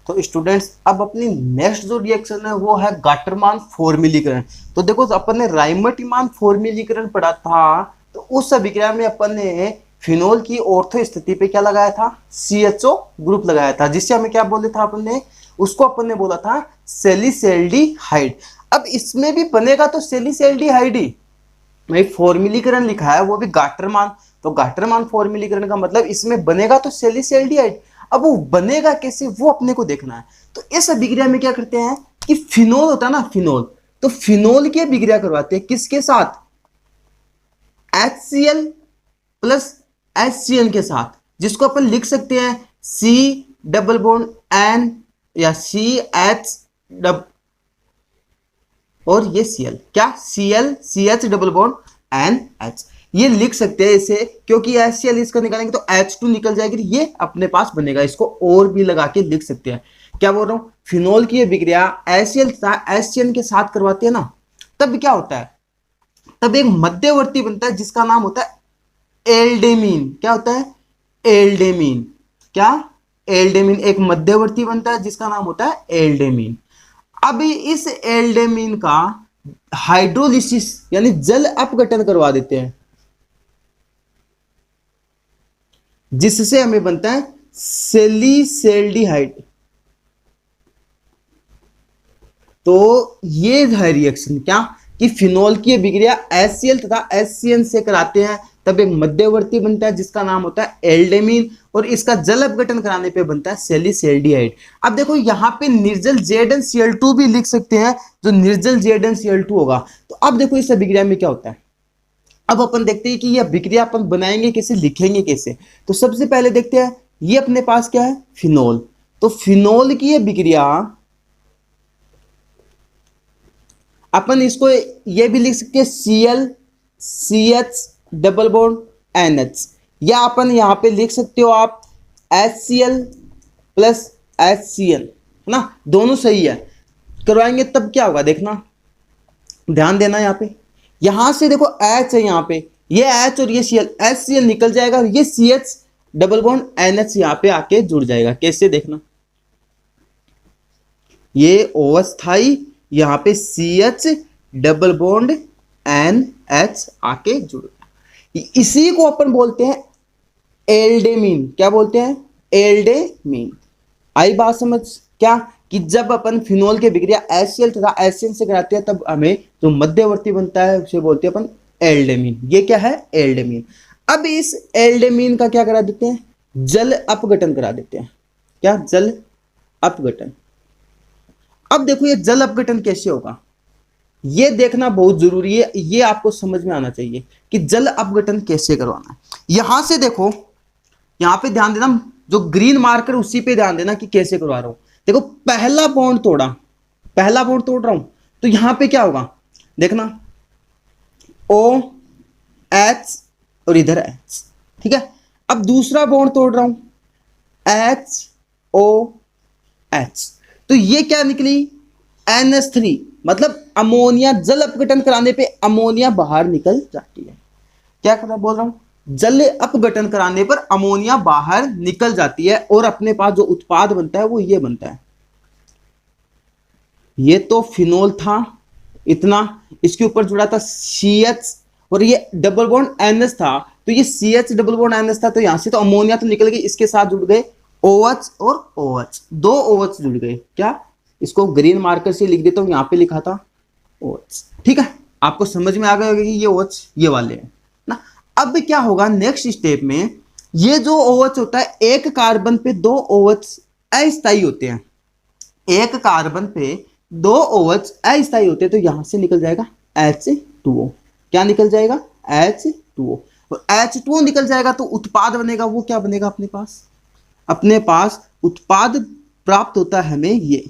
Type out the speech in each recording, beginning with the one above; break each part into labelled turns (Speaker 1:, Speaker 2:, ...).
Speaker 1: तो स्टूडेंट्स अब अपनी नेक्स्ट जो रिएक्शन है वो है गाटरमान फॉर्मिलीकरण। तो देखो अपन ने राइमर्टिमान फॉर्मिलीकरण पढ़ा था, तो उस अभिक्रिया में अपन ने फिनोल की ऑर्थो स्थिति पे क्या लगाया था, CHO ग्रुप लगाया था, जिससे हमें क्या बोले था अपन ने, उसको अपन ने बोला था सैलिसैल्डिहाइड। अब इसमें भी बनेगा तो सैलिसैल्डिहाइड ही, भाई फॉर्मिलीकरण लिखा है वो भी गाटरमान, तो गाटरमान फॉर्मिलीकरण का मतलब इसमें बनेगा तो सैलिसैल्डिहाइड। अब वो बनेगा कैसे वो अपने को देखना है। तो इस अभिक्रिया में क्या करते हैं कि फिनोल होता है ना, फिनोल, तो फिनोल की अभिक्रिया करवाते हैं किसके साथ, HCl प्लस HCN के साथ, जिसको अपन लिख सकते हैं C डबल बॉन्ड N या CH डब और ये Cl, क्या Cl CH double bond NH, ये लिख सकते हैं इसे, क्योंकि HCl इसका निकालेंगे तो H2 निकल जाएगी, ये अपने पास बनेगा। इसको और भी लगा के लिख सकते हैं। क्या बोल रहा हूं, फिनोल की अभिक्रिया HCl तथा HCN के साथ करवाते हैं ना, तब क्या होता है, तब एक मध्यवर्ती बनता है जिसका नाम होता है एल्डेमीन। क्या होता है, एल्डेमीन, क्या, एल्डेमीन, एक मध्यवर्ती बनता है जिसका नाम होता है एल्डेमीन। अब इस एल्डेमीन का हाइड्रोलिसिस यानी जल अपघटन करवा देते हैं, जिससे हमें बनता है सैलिसैल्डिहाइड। तो ये है रिएक्शन, क्या कि फिनोल की अभिक्रिया HCl तथा HCN से कराते हैं, तब एक मध्यवर्ती बनता है जिसका नाम होता है एल्डेमीन, और इसका जल अपघटन कराने पे बनता है सैलिसैल्डिहाइड। अब देखो यहाँ पे निर्जल ZnCl2 भी लिख सकते हैं, जो निर्जल ZnCl2 होगा। तो अब देखो इस अभिक्रिया में क्या होता है, अब अपन देखते हैं कि ये अभिक्रिया अपन बनाएंगे कैसे, लिखेंगे कैसे। तो सबसे पहले देखते हैं, ये अपने पास क्या है, फिनोल, तो फिनोल की अभिक्रिया अपन इसको ये भी लिख सकते हैं Cl CH double bond NH, या अपन यहां पे लिख सकते हो आप HCl प्लस HCN, है ना, दोनों सही है। करवाएंगे तब क्या होगा देखना, ध्यान देना यहाँ पे, यहां से देखो H है यहाँ पे, ये H और ये Cl, HCl निकल जाएगा, ये CH डबल बॉन्ड NH यहाँ पे आके जुड़ जाएगा। कैसे देखना, ये अवस्थाई, यहाँ पे CH डबल बॉन्ड NH आके जुड़ गया, इसी को अपन बोलते हैं एल्डेमीन। क्या बोलते हैं, एल्डेमीन। आई बात समझ, क्या कि जब अपन फिनोल के अभिक्रिया HCl तथा HCN से कराते हैं तब हमें जो मध्यवर्ती बनता है उसे बोलते हैं अपन एल्डेमीन। ये क्या है, एल्डेमीन। अब इस एल्डेमीन का क्या करा देते हैं, जल अपघटन करा देते हैं। क्या, जल अपघटन। अब देखो ये जल अपघटन कैसे होगा, ये देखना बहुत जरूरी है, ये आपको समझ में आना चाहिए कि जल अपघटन कैसे करवाना है। यहां से देखो, यहां पे ध्यान देना, जो ग्रीन मार्कर उसी पे ध्यान देना कि कैसे करवा रहा हूं। देखो पहला बॉन्ड तोड़ा, पहला बॉन्ड तोड़ रहा हूं, तो यहां पे क्या होगा देखना, OH और इधर H, ठीक है। अब दूसरा बॉन्ड तोड़ रहा हूं, HOH, तो ये क्या निकली, NH3, मतलब अमोनिया, जल अपघटन कराने पे अमोनिया बाहर निकल जाती है। क्या कर रहा बोल रहा हूं, जल अपघटन कराने पर अमोनिया बाहर निकल जाती है, और अपने पास जो उत्पाद बनता है वो ये बनता है। ये तो फिनोल था इतना, इसके ऊपर जुड़ा था CH और ये डबल बॉन्ड NH था, तो ये CH डबल बॉन्ड NH था, तो यहां से तो अमोनिया तो निकल गई, इसके साथ जुड़ गए OH और OH, दो OH जुड़ गए। क्या, इसको ग्रीन मार्कर से लिख देता हूं, यहां पे लिखा था OH, ठीक है। आपको समझ में आ गया होगा कि ये OH ये वाले हैं ना। अब क्या होगा नेक्स्ट स्टेप में, ये जो OH होता है, एक कार्बन पे दो OH अस्थायी होते हैं, एक कार्बन पे दो OH अस्थायी होते हैं, तो यहां से निकल जाएगा H2O। क्या निकल जाएगा, H2O, और H2O निकल जाएगा तो उत्पाद बनेगा, वो क्या बनेगा अपने पास, अपने पास उत्पाद प्राप्त होता है हमें ये,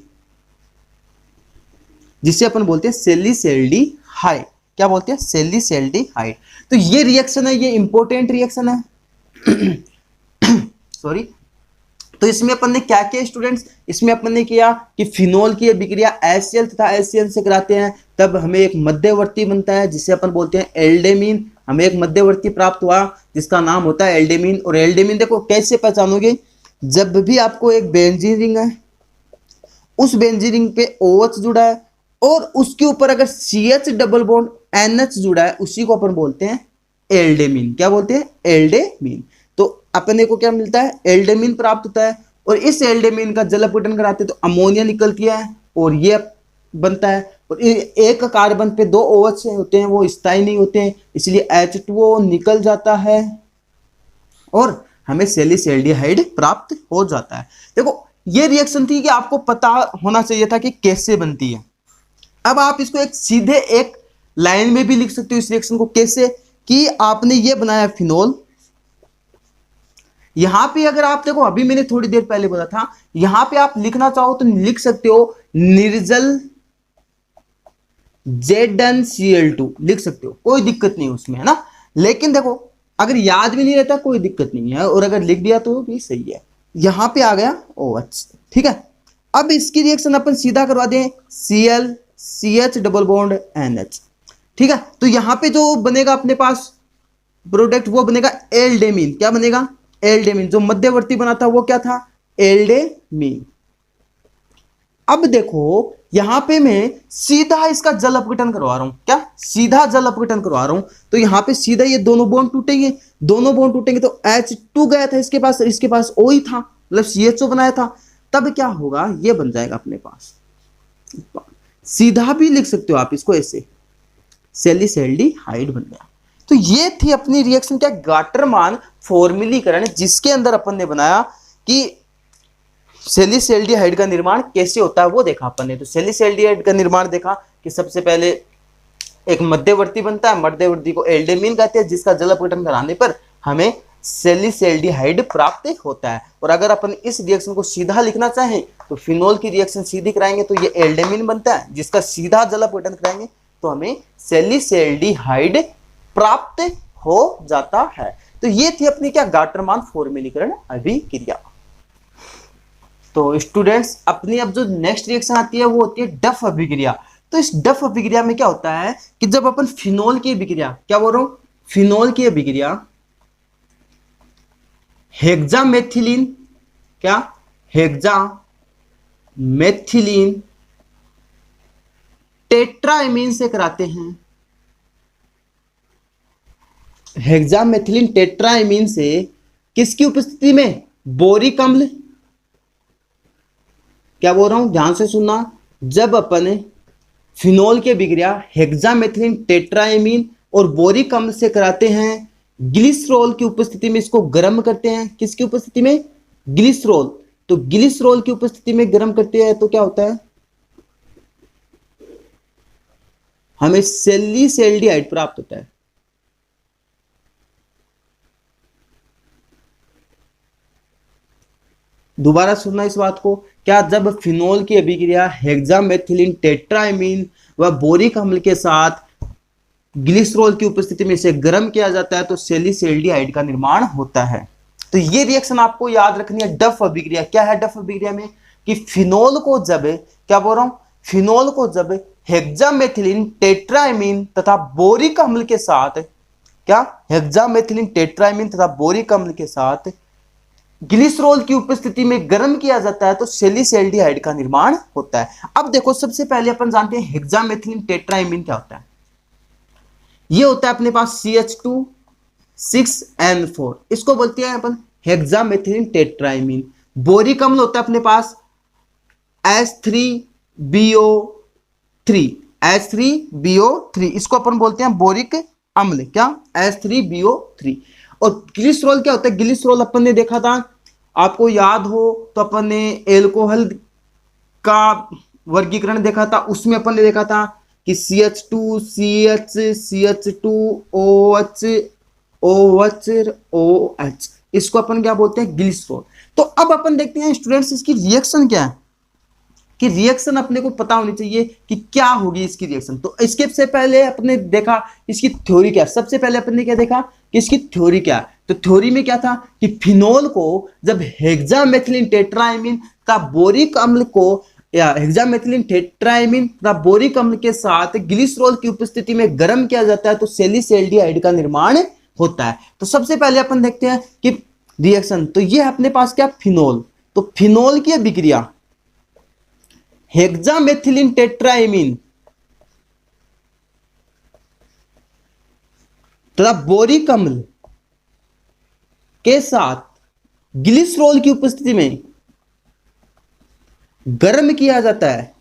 Speaker 1: जिसे अपन बोलते हैं सैलिसैल्डिहाइड। क्या बोलते हैं, सैलिसैल्डिहाइड। तो ये रिएक्शन है, ये इंपॉर्टेंट रिएक्शन है सॉरी। तो इसमें अपन ने क्या किया स्टूडेंट्स, इसमें अपन ने किया कि फिनोल की अभिक्रिया HCl तथा HCN से कराते हैं, तब हमें एक मध्यवर्ती बनता है जिसे अपन बोलते हैं एल्डेमीन। हमें एक मध्यवर्ती प्राप्त हुआ जिसका नाम होता है एल्डेमीन। और एल्डेमीन देखो कैसे पहचानोगे, जब भी आपको एक बेंजीन रिंग है, उस बेंजीन रिंग पे OH जुड़ा है और उसके ऊपर अगर CH डबल बॉन्ड NH जुड़ा है, उसी को अपन बोलते हैं एल्डेमीन। क्या बोलते हैं? एल्डेमीन। तो अपने को क्या मिलता है? एल्डेमीन प्राप्त होता है। और इस एल्डेमीन का जल अपघटन कराते हैं तो अमोनिया निकलती है और ये बनता है। और एक कार्बन पे 2 OH होते हैं, वो स्थायी नहीं होते हैं, इसलिए H2O निकल जाता है और हमें सैलिसैल्डिहाइड प्राप्त हो जाता है। देखो ये रिएक्शन थी कि आपको पता होना चाहिए था कि कैसे बनती है। अब आप इसको एक सीधे एक लाइन में भी लिख सकते हो इस रिएक्शन को। कैसे? कि आपने ये बनाया फिनोल, यहां पे अगर आप देखो, अभी मैंने थोड़ी देर पहले बोला था, यहां पे आप लिखना चाहो तो लिख सकते हो निर्जल ZnCl2 लिख सकते हो, कोई दिक्कत नहीं उसमें, है ना। लेकिन देखो अगर याद भी नहीं रहता कोई दिक्कत नहीं है, और अगर लिख दिया तो भी सही है। यहां पे आ गया OH, ठीक है। अब इसकी रिएक्शन अपन सीधा करवा दें, Cl CH double bond NH, ठीक है। तो यहां पे जो बनेगा अपने पास प्रोडक्ट वो बनेगा एल्डेमीन। क्या बनेगा? एल्डेमीन। जो मध्यवर्ती बना था वो क्या था? एल्डेमीन। अब देखो यहां पे मैं सीधा इसका जल अपघटन करवा रहा हूं। क्या? सीधा जल अपघटन करवा रहा हूं। तो यहां पे सीधा ये दोनों बॉन्ड टूटेंगे, दोनों बॉन्ड टूटेंगे तो H2 गया था इसके पास, इसके पास O ही था, मतलब CHO बनाया था। तब क्या होगा? ये बन जाएगा अपने पास, सीधा भी लिख सकते हो आप इसको ऐसे, सैलिसैल्डिहाइड बन गया। तो ये थी अपनी रिएक्शन क्या? गाटरमान फॉर्म्युलीकरण, जिसके अंदर अपन ने बनाया कि सैलिसैल्डिहाइड का निर्माण कैसे होता है वो देखा अपन ने। तो सैलिसैल्डिहाइड का निर्माण देखा कि सबसे पहले एक मध्यवर्ती बनता है, मध्यवर्ती को एल्डेमीन कहते हैं, जिसका जल अपघटन कराने पर हमें सैलिसैल्डिहाइड प्राप्त होता है। और अगर अपन इस रिएक्शन को सीधा लिखना चाहें तो फिनोल की रिएक्शन सीधी कराएंगे तो ये एल्डेमीन बनता है, जिसका सीधा जल अपघटन कराएंगे तो हमें सैलिसैल्डिहाइड प्राप्त हो जाता है। तो ये थी अपनी क्या? गाटरमान फॉर्म्युलीकरण अभिक्रिया। तो स्टूडेंट्स अपनी अब जो नेक्स्ट रिएक्शन आती है वो होती है डफ अभिक्रिया। तो इस डफ अभिक्रिया में क्या होता है कि जब अपन फिनोल की अभिक्रिया, क्या बोल रहा हूं? फिनोल की अभिक्रिया हेक्सामेथिलीन, क्या? हेक्सामेथिलीन टेट्राएमीन से कराते हैं। हेक्सामेथिलीन टेट्राएमीन से किसकी उपस्थिति में? बोरिक अम्ल। क्या बोल रहा हूं? ध्यान से सुनना। जब अपन फिनोल की अभिक्रिया हेक्सामेथिलीन टेट्राएमीन और बोरिक अम्ल से कराते हैं, ग्लिसरॉल की उपस्थिति में इसको गर्म करते हैं। किसकी उपस्थिति में? ग्लिसरॉल। तो ग्लिसरॉल की उपस्थिति में गर्म करते हैं तो क्या होता है? हमें सैलिसैल्डिहाइड प्राप्त होता है। दोबारा सुनना इस बात को। क्या? जब फिनोल की अभिक्रिया हेक्सामेथिलीन टेट्राएमीन व बोरिक अम्ल के साथ ग्लिसरॉल की उपस्थिति में इसे गर्म किया जाता है तो सैलिसैल्डिहाइड का निर्माण होता है। तो ये रिएक्शन आपको याद रखनी है, डफ अभिक्रिया। क्या है डफ अभिक्रिया में? कि फिनोल को जब, क्या बोल रहा हूं? फिनोल को जब हेक्सामेथिलीन टेट्राएमीन तथा बोरिक अम्ल के साथ, क्या? हेक्सामेथिलीन टेट्राएमीन तथा बोरिक अम्ल के साथ ग्लिसरॉल की उपस्थिति में गर्म किया जाता है तो सैलिसैल्डिहाइड का निर्माण होता है। अब देखो सबसे पहले अपन जानते हैं हेक्सामेथिलीन टेट्राएमीन क्या होता है। ये होता है अपने पास CH2 6N4, इसको बोलते हैं अपन हेक्सामेथिलीन टेट्राएमीन। बोरिक अम्ल होता है अपने पास H3BO3, H3BO3, इसको अपन बोलते हैं बोरिक अम्ल। क्या? H3BO3। और ग्लिसरॉल क्या होता है? ग्लिसरॉल अपन ने देखा था, आपको याद हो तो अपन ने एल्कोहल का वर्गीकरण देखा था, उसमें अपन ने देखा था कि CH2 CH CH2 OH OH OH, इसको अपन क्या बोलते हैं? ग्लिसरॉल। तो अब अपन देखते हैं स्टूडेंट्स इसकी रिएक्शन क्या है, कि रिएक्शन अपने को पता होनी चाहिए कि क्या होगी इसकी रिएक्शन। तो इसके से पहले अपने देखा इसकी थ्योरी क्या है। सबसे पहले अपन ने क्या देखा कि इसकी थ्योरी क्या है। तो थ्योरी में क्या था कि फिनोल को जब हेक्सामेथिलीन टेट्राएमीन का बोरिक अम्ल को, या हेक्सामेथिलीन टेट्राएमीन का बोरिक अम्ल के साथ ग्लिसरॉल की उपस्थिति में गर्म किया जाता है तो सैलिसैल्डिहाइड का निर्माण होता है। तो सबसे पहले अपन देखते हैं कि रिएक्शन, तो ये अपने पास क्या? फिनोल। तो फिनोल की अभिक्रिया, हेक्सामेथिलीन टेट्राएमीन तथा बोरिक अम्ल के साथ ग्लिसरॉल की उपस्थिति में गर्म किया जाता है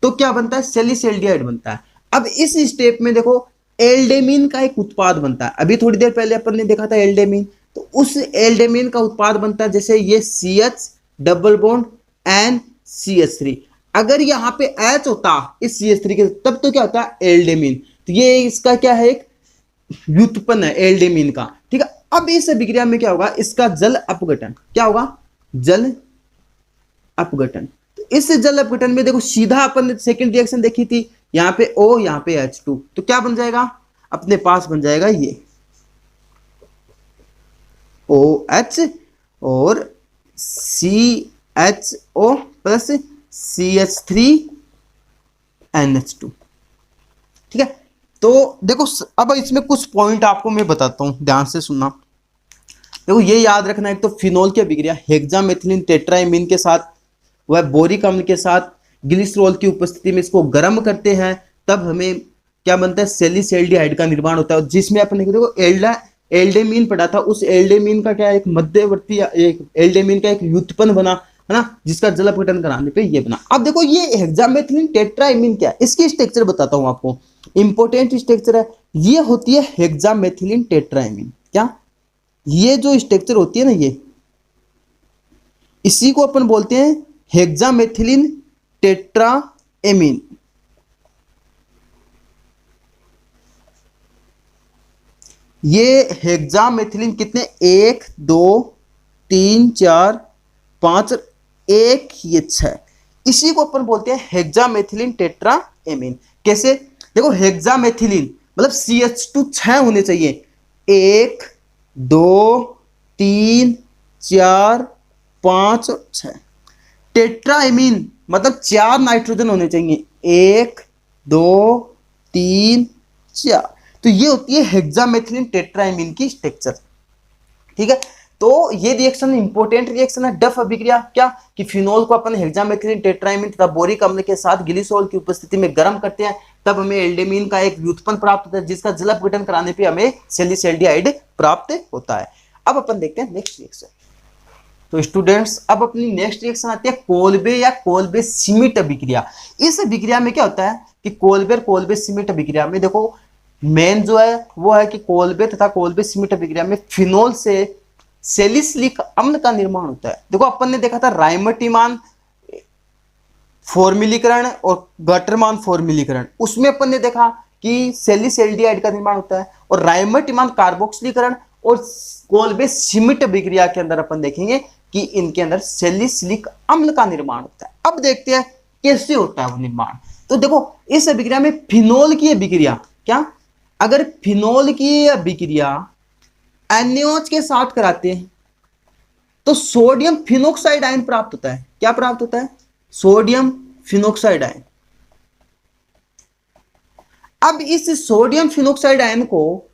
Speaker 1: तो क्या बनता है, सैलिसैल्डिहाइड बनता है। अब इस स्टेप में देखो एल्डेमीन का एक उत्पाद बनता है। अभी थोड़ी देर पहले अपन ने देखा था एल्डेमीन, तो उस एल्डेमीन का उत्पाद बनता है जैसे ये CH डबल बॉन्ड NCH3। अगर यहाँ पे H होता इस CH3 के तब तो क्या होता है एल्डेमीन। तो ये इसका क्या है, एक व्युत्पन्न है एल्डेमीन का, ठीक है। अब इस अभिक्रिया में क्या होगा, इसका जल अपघटन, क्या होगा, जल अपघटन। तो इस जल अपघटन में देखो सीधा अपन ने सेकंड रिएक्शन देखी थी, यहां पे O यहां पे H2, तो क्या बन जाएगा, अपने पास बन जाएगा ये OH और CHO प्लस CH3NH2, ठीक है। तो देखो अब इसमें कुछ पॉइंट आपको मैं बताता हूं, ध्यान से सुनना। देखो ये याद रखना, एक तो फिनोल की अभिक्रिया हेक्सामेथिलीन टेट्राएमीन के साथ वह बोरिक अम्ल के साथ ग्लिसरॉल की उपस्थिति में इसको गर्म करते हैं, तब हमें क्या बनता है, सैलिसैल्डिहाइड का निर्माण होता है। जिसमें अपने देखो एल्डेमीन पढ़ा था, उस एल्डेमीन का क्या एक मध्यवर्ती एक एल्डेमीन का एक व्युत्पन्न बना है ना, जिसका जल अपघटन कराने पे ये बना। अब देखो ये हेक्सामेथिलीन टेट्राएमीन क्या है, इसकी स्ट्रक्चर बताता हूं आपको, इंपॉर्टेंट स्ट्रक्चर है। ये होती है हेक्सामेथिलीन टेट्राएमीन, क्या ये जो स्ट्रक्चर होती है ना, ये इसी को अपन बोलते हैं हेक्सामेथिलीन टेट्राएमीन। ये हेक्सामेथिलीन कितने, 1 2 3 4 5 1 ये 6, इसी को अपन बोलते हैं हेक्सामेथिलीन टेट्राएमीन। कैसे, देखो हेक्सामेथिलीन मतलब CH2 6 होने चाहिए, 1 2 3 4 5 और 6। टेट्राएमीन मतलब 4 नाइट्रोजन होने चाहिए, 1 2 3 4। तो ये होती है हेक्सामेथिलीन टेट्राएमीन की स्ट्रक्चर, ठीक है। तो ये रिएक्शन इंपॉर्टेंट रिएक्शन है, डफ अभिक्रिया, क्या कि फिनोल को अपन हेक्सामेथिलीन टेट्राएमीन तथा बोरिक अम्ल के साथ ग्लिसरॉल की उपस्थिति में गर्म करते हैं, तब हमें एल्डेमीन का एक व्युत्पन्न प्राप्त होता है, जिसका जल अपघटन कराने पे हमें सैलिसैल्डिहाइड प्राप्त होता है। अब अपन देखते हैं नेक्स्ट रिएक्शन। तो स्टूडेंट्स अब अपनी नेक्स्ट रिएक्शन आती है कोल्बे या कोल्बे श्मिट अभिक्रिया। इस अभिक्रिया में क्या होता है कि कोल्बे श्मिट अभिक्रिया में देखो मेन जो है वो है कि कोल्बे तथा कोल्बे श्मिट अभिक्रिया में फिनोल से सैलिसिलिक अम्ल का निर्माण होता है। देखो अपन ने देखा था राइमटिमान फॉर्मिलीकरण और गटरमान फॉर्मिलीकरण, उसमें अपन ने देखा कि सैलिसैल्डिहाइड का निर्माण होता है, और राइमटिमान कार्बोक्सिलीकरण और कोल्बे श्मिट अभिक्रिया के अंदर अपन देखेंगे कि इनके अंदर सैलिसिलिक अम्ल का निर्माण होता है। अब देखते हैं कैसे होता है वो निर्माण। तो देखो इस अभिक्रिया में फिनोल की अभिक्रिया, क्या अगर फिनोल की अभिक्रिया NaOH के साथ कराते हैं तो सोडियम फिनोक्साइड आयन प्राप्त होता है। क्या प्राप्त होता है, सोडियम फिनोक्साइड आयन। अब इस सोडियम फिनोक्साइड आयन को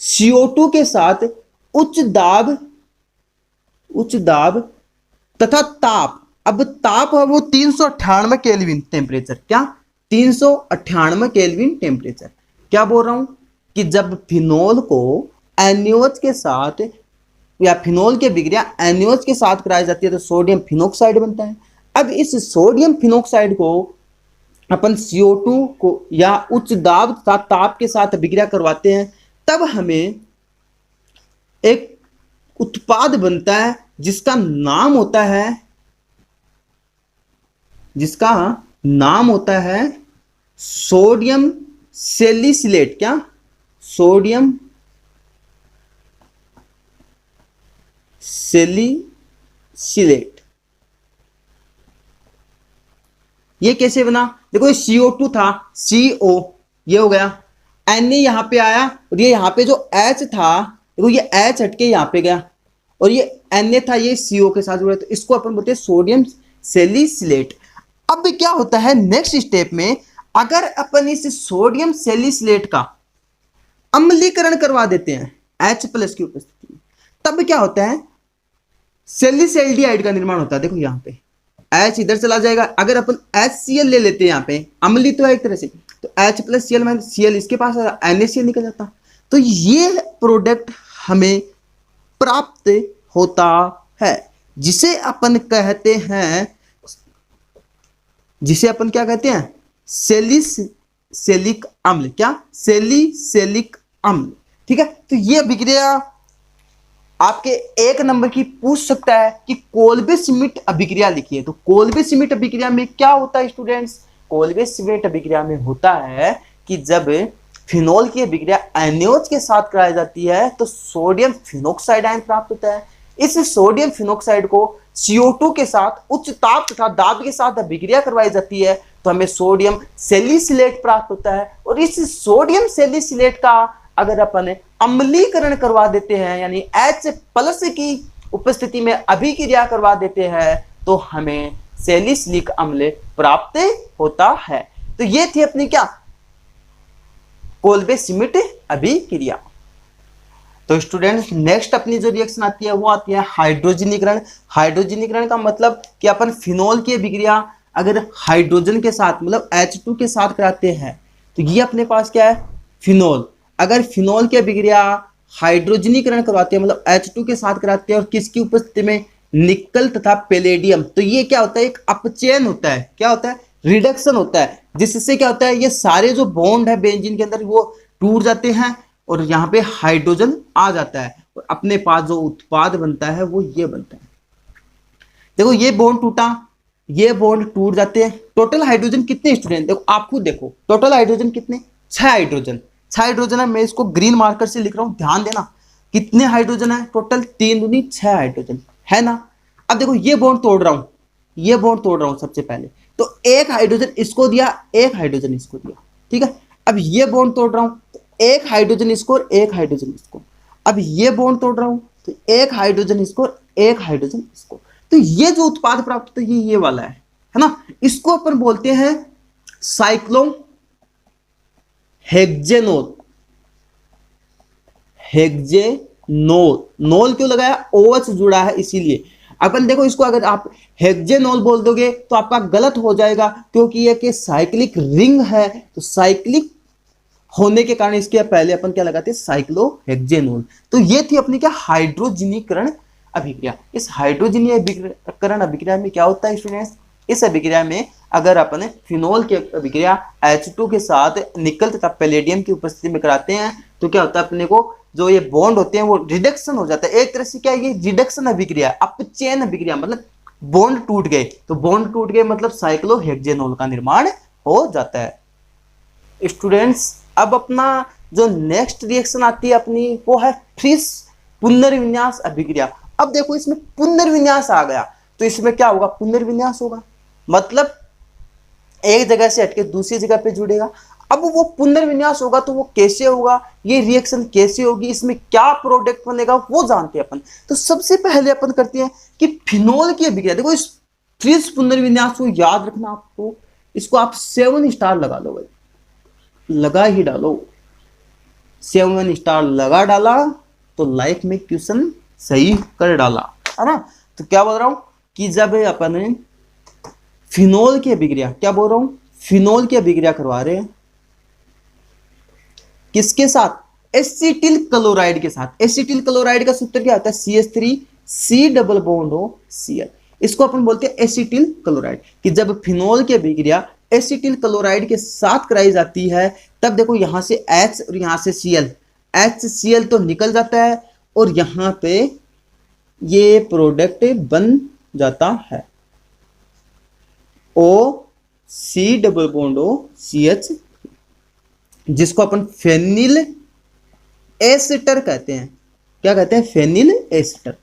Speaker 1: CO2 के साथ उच्च दाब तथा ताप, अब ताप है वो 398 केल्विन टेम्परेचर, क्या 398 केल्विन टेम्परेचर। क्या बोल रहा हूं कि जब फिनोल को NaOH के साथ या फिनोल की अभिक्रिया NaOH के साथ कराई जाती है तो सोडियम फिनोक्साइड बनता है। अब इस सोडियम फिनोक्साइड को अपन CO2 को या उच्च दाब तथा ताप के साथ अभिक्रिया करवाते हैं, तब हमें एक उत्पाद बनता है जिसका नाम होता है सोडियम सैलिसिलेट। क्या सोडियम सैलिसिलेट। ये कैसे बना, देखो ये CO2 था, CO ये हो गया, Na यहां पे आया और ये यहां पे जो H था देखो ये H हटके यहां पे गया, और ये Na था ये CO के साथ जुड़ा, तो इसको अपन बोलते हैं सोडियम सैलिसिलेट। अब क्या होता है नेक्स्ट स्टेप में, अगर अपन इस सोडियम सैलिसिलेट का अम्लीकरण करवा देते हैं H+ की उपस्थिति में, तब क्या होता है सैलिसैल्डिहाइड का निर्माण होता है। देखो यहां पे H इधर चला जाएगा। अगर अपन HCl ले लेते हैं यहाँ पे, अम्लीय तो है एक तरह से, तो H plus Cl minus Cl इसके पास NaCl निकल जाता। तो ये प्रोडक्ट हमें प्राप्त होता है, जिसे अपन कहते हैं, जिसे अपन क्या कहते हैं, सैलिसिलिक अम्ल। क्या? सैलिसिलिक अम्ल। ठीक है, तो ये अभिक्रिया आपके एक नंबर की पूछ सकता है कि कोल्बे श्मिट अभिक्रिया लिखिए। तो कोल्बे श्मिट अभिक्रिया में क्या होता है स्टूडेंट्स? कोल्बे श्मिट अभिक्रिया में होता है कि जब फिनोल की अभिक्रिया NaOH के साथ कराई जाती है तो सोडियम फिनोक्साइड आयन प्राप्त होता है। इस सोडियम फिनोक्साइड को CO2 के साथ उच्च ताप तथा दाब के साथ अभिक्रिया करवाई जाती है तो हमें सोडियम सैलिसिलेट प्राप्त होता है। और इस सोडियम सैलिसिलेट का अगर अपन अम्लीकरण करवा देते हैं, यानी H प्लस की उपस्थिति में अभिक्रिया करवा देते हैं, तो हमें सैलिसिलिक अम्ल प्राप्त होता है। तो ये थी अपनी क्या, कोल्बे श्मिट अभिक्रिया। तो स्टूडेंट्स नेक्स्ट अपनी जो रिएक्शन आती है वो आती है हाइड्रोजनीकरण। हाइड्रोजनीकरण का मतलब कि अपन फिनोल की अभिक्रिया अगर हाइड्रोजन के साथ मतलब H2 के साथ कराते हैं तो ये अपने पास क्या है, फिनोल। अगर फिनोल की अभिक्रिया हाइड्रोजनीकरण करवाते हैं मतलब H2 के साथ कराते हैं और किसकी उपस्थिति में, निकल तथा पैलेडियम, तो ये क्या होता है, एक अपचयन होता है। क्या होता है? रिडक्शन होता है, जिससे क्या होता है, ये सारे जो बॉन्ड है बेंजीन के अंदर वो टूट जाते हैं और यहाँ पे हाइड्रोजन आ जाता है और अपने पास जो उत्पाद बनता है वो ये बनता है। देखो ये बॉन्ड टूटा, ये बॉन्ड टूट जाते हैं। टोटल हाइड्रोजन कितने स्टूडेंट? देखो आप खुद देखो, टोटल हाइड्रोजन कितने? 6 हाइड्रोजन। 6 हाइड्रोजन है, मैं इसको ग्रीन मार्कर से लिख रहा हूं, ध्यान देना। कितने हाइड्रोजन है टोटल? 3 दूनी 6 हाइड्रोजन है ना। अब देखो ये बॉन्ड तोड़ रहा हूं, ये बॉन्ड तोड़ रहा हूं सबसे पहले, तो एक हाइड्रोजन इसको दिया, एक हाइड्रोजन इसको दिया। ठीक है, अब ये बॉन्ड तोड़ रहा हूं तो एक हाइड्रोजन इसको और एक हाइड्रोजन इसको। अब ये बॉन्ड तोड़ रहा हूं तो एक हाइड्रोजन इसको और एक हाइड्रोजन इसको। तो ये जो उत्पाद प्राप्त होता है ये वाला है ना। इसको अपन बोलते हैं साइक्लो हेक्सेनोल। हेक्सेनोल, नोल क्यों लगाया? OH जुड़ा है इसीलिए। अपन देखो इसको अगर आप हेक्सेनोल बोल दोगे तो आपका गलत हो जाएगा, क्योंकि ये कि साइक्लिक रिंग है, तो साइक्लिक होने के कारण इसके पहले अपन क्या लगाते हैं, साइक्लोहेक्सेनोल। तो ये थी अपनी क्या, हाइड्रोजनीकरण अभिक्रिया। इस हाइड्रोजनीकरण अभिक्रिया में क्या होता है स्टूडेंट्स? इस अभिक्रिया में अगर अपन फिनोल की अभिक्रिया H2 के साथ निकल तथा पैलेडियम की उपस्थिति में कराते हैं तो क्या होता है, अपने को जो ये बॉन्ड होते हैं वो रिडक्शन हो जाता है। एक तरह से क्या, ये रिडक्शन अभिक्रिया, अपचयन अभिक्रिया, मतलब बॉन्ड टूट गए, तो बॉन्ड टूट गए मतलब साइक्लोहेक्सेनोल का निर्माण हो जाता है। स्टूडेंट्स अब अपना जो नेक्स्ट रिएक्शन आती है अपनी वो है फ्रिस पुनर्विन्यास अभिक्रिया। अब देखो इसमें पुनर्विन्यास आ गया तो इसमें क्या होगा, पुनर्विन्यास होगा, मतलब एक जगह से हटके दूसरी जगह पे जुड़ेगा। अब वो पुनर्विन्यास होगा तो वो कैसे होगा, ये रिएक्शन कैसे होगी, इसमें क्या प्रोडक्ट बनेगा वो जानते हैं अपन। तो सबसे पहले अपन करते हैं कि फिनोल की अभिक्रिया। देखो इस फ्रिस पुनर्विन्यास को याद रखना आपको, इसको आप 7 स्टार लगा लो भाई, लगा ही डालो। 7 स्टार लगा डाला तो लाइफ में क्वेश्चन सही कर डाला, है ना। तो क्या बोल रहा हूं कि जब अपन फिनोल की अभिक्रिया, क्या बोल रहा हूं, फिनोल की अभिक्रिया करवा रहे हैं किसके साथ, एसिटिल क्लोराइड के साथ। एसिटिल क्लोराइड का सूत्र क्या होता है, CH3C डबल बॉन्ड हो Cl। इसको अपन बोलते हैं एसिटिल क्लोराइड। कि जब फिनोल की अभिक्रिया एसिटिल क्लोराइड के साथ कराई जाती है तब देखो यहां से H और यहां से Cl, HCl तो निकल जाता है और यहां पे ये प्रोडक्ट बन जाता है OC डबल बॉन्ड हो CH, जिसको अपन फेनिल एस्टर कहते हैं। क्या कहते हैं, फेनिल एस्टर।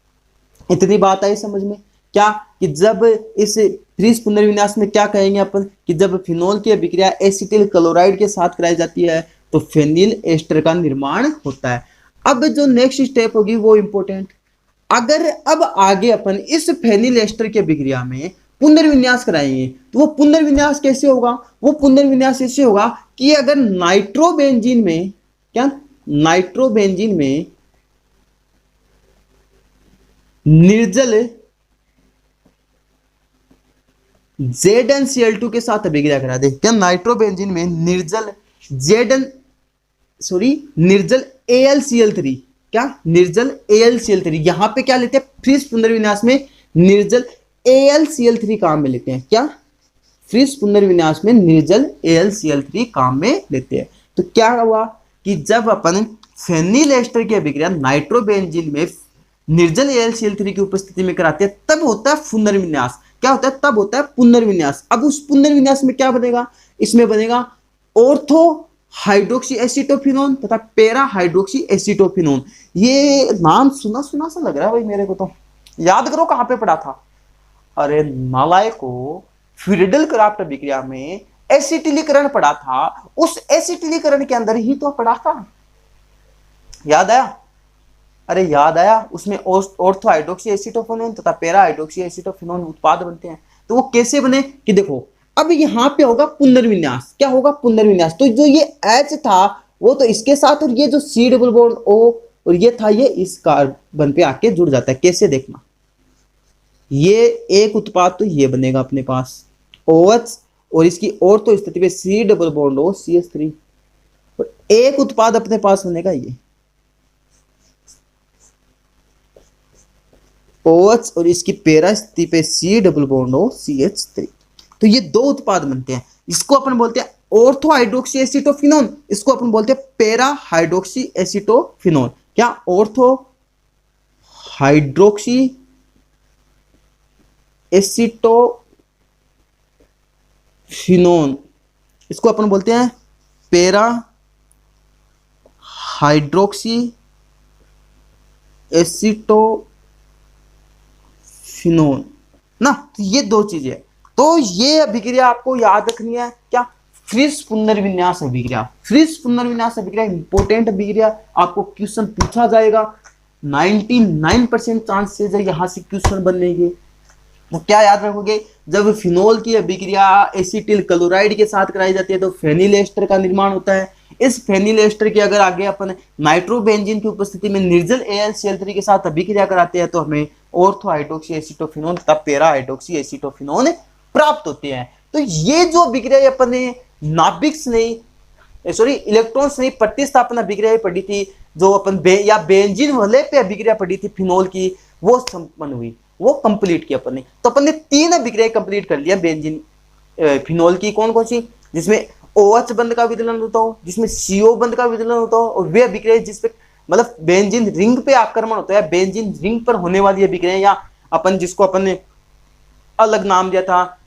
Speaker 1: इतनी बात आई समझ में क्या, कि जब इस फ्रिस पुनर्विन्यास में क्या कहेंगे अपन, कि जब फिनोल की अभिक्रिया एसिटिल क्लोराइड के साथ कराई जाती है तो फेनिल एस्टर का निर्माण होता है। अब जो नेक्स्ट स्टेप होगी वो इंपॉर्टेंट। अगर अब आगे अपन इस फेनिल एस्टर की अभिक्रिया में पुनर्विन्यास कराएंगे तो वो पुनर्विन्यास कैसे होगा, वो पुनर्विन्यास ऐसे होगा कि अगर नाइट्रोबेंजीन में, क्या नाइट्रोबेंजीन में निर्जल ZnCl2 के साथ अभिक्रिया करा दे, क्या नाइट्रोबेंजीन में निर्जल निर्जल AlCl3, क्या निर्जल AlCl3, यहां पे क्या लेते हैं फ्रिस पुनर्विन्यास में निर्जल AlCl3 काम में लेते हैं, क्या फ्रिस पुनर्विन्यास में निर्जल AlCl3 काम में लेते हैं। तो क्या हुआ कि जब अपन फेनिल एस्टर की अभिक्रिया नाइट्रोबेंजीन में निर्जल AlCl3 की उपस्थिति में कराते हैं तब होता है पुनर्विन्यास, क्या होता है तब होता है पुनर्विन्यास। अब उस पुनर्विन्यास में क्या बनेगा, इसमें बनेगा ऑर्थो हाइड्रोक्सी एसिटोफिनोन तथा पैरा हाइड्रोक्सी एसिटोफिनोन। ये नाम सुना सुना सा लग रहा है भाई मेरे को, तो याद करो कहां पे पढ़ा था। अरे नालायक को, फ्रीडल क्राफ्ट अभिक्रिया में एसिटिलीकरण पढ़ा था, उस एसिटिलीकरण के अंदर ही तो पढ़ा था, याद आया। अरे याद आया, उसमें ऑर्थो हाइड्रोक्सी एसिटोफिनोन तथा पैरा हाइड्रोक्सी एसिटोफिनोन उत्पाद बनते हैं। तो वो कैसे बने कि देखो अब यहां पे होगा पुनर्विन्यास, क्या होगा पुनर्विन्यास। तो जो ये H था वो तो इसके साथ, और ये जो C डबल बॉन्ड O और ये था ये इस कार्बन पे आके जुड़ जाता है। कैसे देखना, ये एक उत्पाद तो ये बनेगा अपने पास OH और इसकी ऑर्थो स्थिति पे C double bond O CH3, और एक उत्पाद अपने पास बनेगा ये OH और इसकी पैरा स्थिति पे C double bond O CH3। तो ये दो उत्पाद बनते हैं, इसको अपन बोलते हैं ऑर्थो हाइड्रोक्सी एसिटोफिनोन, इसको अपन बोलते हैं पैरा हाइड्रोक्सी एसिटोफिनोन। क्या ऑर्थो हाइड्रोक्सी एसिटोफिनोन, इसको अपन बोलते हैं पैरा हाइड्रोक्सी एसिटोफिनोन ना। तो ये दो चीजें, तो ये अभिक्रिया आपको याद रखनी है, क्या फ्रिस पुनर्विन्यास अभिक्रिया। फ्रिस पुनर्विन्यास अभिक्रिया इंपॉर्टेंट अभिक्रिया, आपको क्वेश्चन पूछा जाएगा, 99% चांसेस है यहां से क्वेश्चन बनने के। तो क्या याद रखोगे, जब फिनोल की अभिक्रिया एसिटिल क्लोराइड के साथ कराई जाती है तो फेनिल एस्टर का निर्माण होता है। इस फेनिल एस्टर के अगर आगे अपन नाइट्रोबेंजीन की उपस्थिति में निर्जल AlCl3 के साथ अभिक्रिया कराते हैं तो हमें ऑर्थो हाइड्रोक्सी एसिटोफिनोन तथा पैरा हाइड्रोक्सी एसिटोफिनोन प्राप्त होते हैं। तो ये जो अभिक्रिया अपन ने नाभिक इलेक्ट्रॉन से प्रतिस्थापन अभिक्रिया पढ़ी थी, जो अपन या बेंजीन वाले पे अभिक्रिया पढ़ी थी फिनोल की, वो संपन्न हुई, वो कंप्लीट की अपन ने। तो अपन ने 3 अभिक्रिया कंप्लीट कर लिया बेंजीन फिनोल की, कौन कौन सी, जिसमें OH बंध का विदलन होता हो, जिसमें CO बंध का विदलन होता हो, और वे अभिक्रिया जिसपे मतलब बेंजीन रिंग पे आक्रमण होता है, बेंजीन रिंग पर होने वाली अभिक्रिया, या अपन जिसको अपन ने अलग नाम दिया था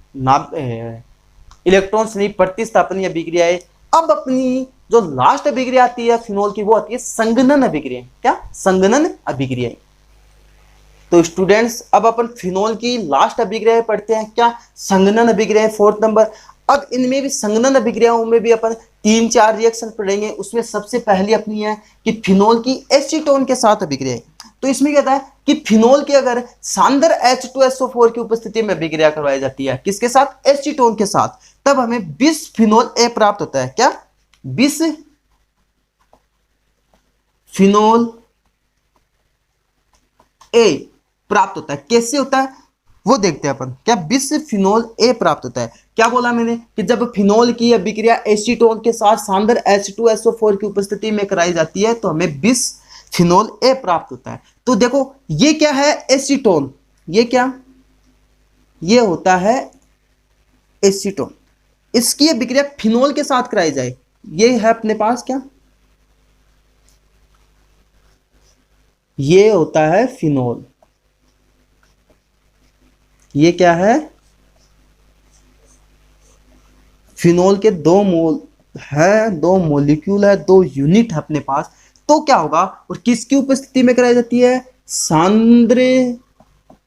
Speaker 1: इलेक्ट्रॉन से प्रतिस्थापन अभिक्रिया है। अब अपनी जो लास्ट अभिक्रिया आती है फिनोल की, वो आती है संघनन अभिक्रिया। क्या संघनन अभिक्रिया। तो स्टूडेंट्स अब अपन फिनोल की लास्ट अभिक्रिया पढ़ते हैं, क्या संघनन अभिक्रिया 4th नंबर। अब इनमें भी संघनन अभिक्रियाओं में भी अपन 3-4 रिएक्शन पढ़ेंगे। उसमें सबसे पहली अपनी है कि फिनोल की एसीटोन के साथ अभिक्रिया। तो इसमें क्या है कि फिनोल की अगर सांद्र H2SO4 की उपस्थिति में अभिक्रिया करवाई जाती है, किसके साथ, एसीटोन के साथ, तब हमें बिसफिनोल A प्राप्त होता है। क्या बिसफिनोल A प्राप्त होता है। कैसे होता है वो देखते हैं अपन। क्या बिसफिनोल A प्राप्त होता है। क्या बोला मैंने कि जब फिनोल की अभिक्रिया एसीटोन के साथ सांद्र H2SO4 की उपस्थिति में कराई जाती है तो हमें बिसफिनोल A प्राप्त होता है। तो देखो ये क्या है, एसीटोन, ये क्या, ये होता है एसीटोन। इसकी अभिक्रिया फिनोल के साथ कराई जाए, ये है अपने पास क्या, ये होता है फिनोल। ये क्या है, फिनोल के 2 मोल है, 2 मॉलिक्यूल है, 2 यूनिट है अपने पास। तो क्या होगा, और किसकी उपस्थिति में कराई जाती है, सांद्र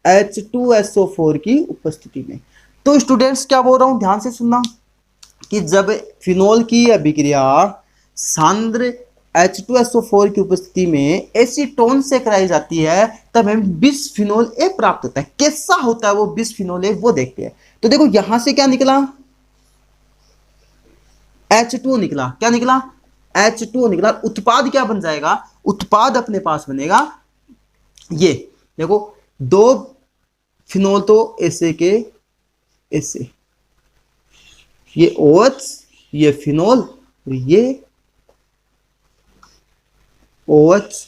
Speaker 1: H2SO4 की उपस्थिति में। तो स्टूडेंट्स क्या बोल रहा हूं, ध्यान से सुनना, कि जब फिनोल की अभिक्रिया सांद्र H2SO4 की उपस्थिति में एसीटोन से कराई जाती है तब हमें बिसफिनोल A प्राप्त होता है। कैसा होता है वो बिसफिनोल A, वो देखते हैं। तो देखो यहां से क्या निकला, H2O निकला। क्या निकला, H2O निकला। उत्पाद क्या बन जाएगा, उत्पाद अपने पास बनेगा ये देखो 2 फिनोल तो ऐसे के ऐसे, ये OH, ये फिनोल, और ये OH।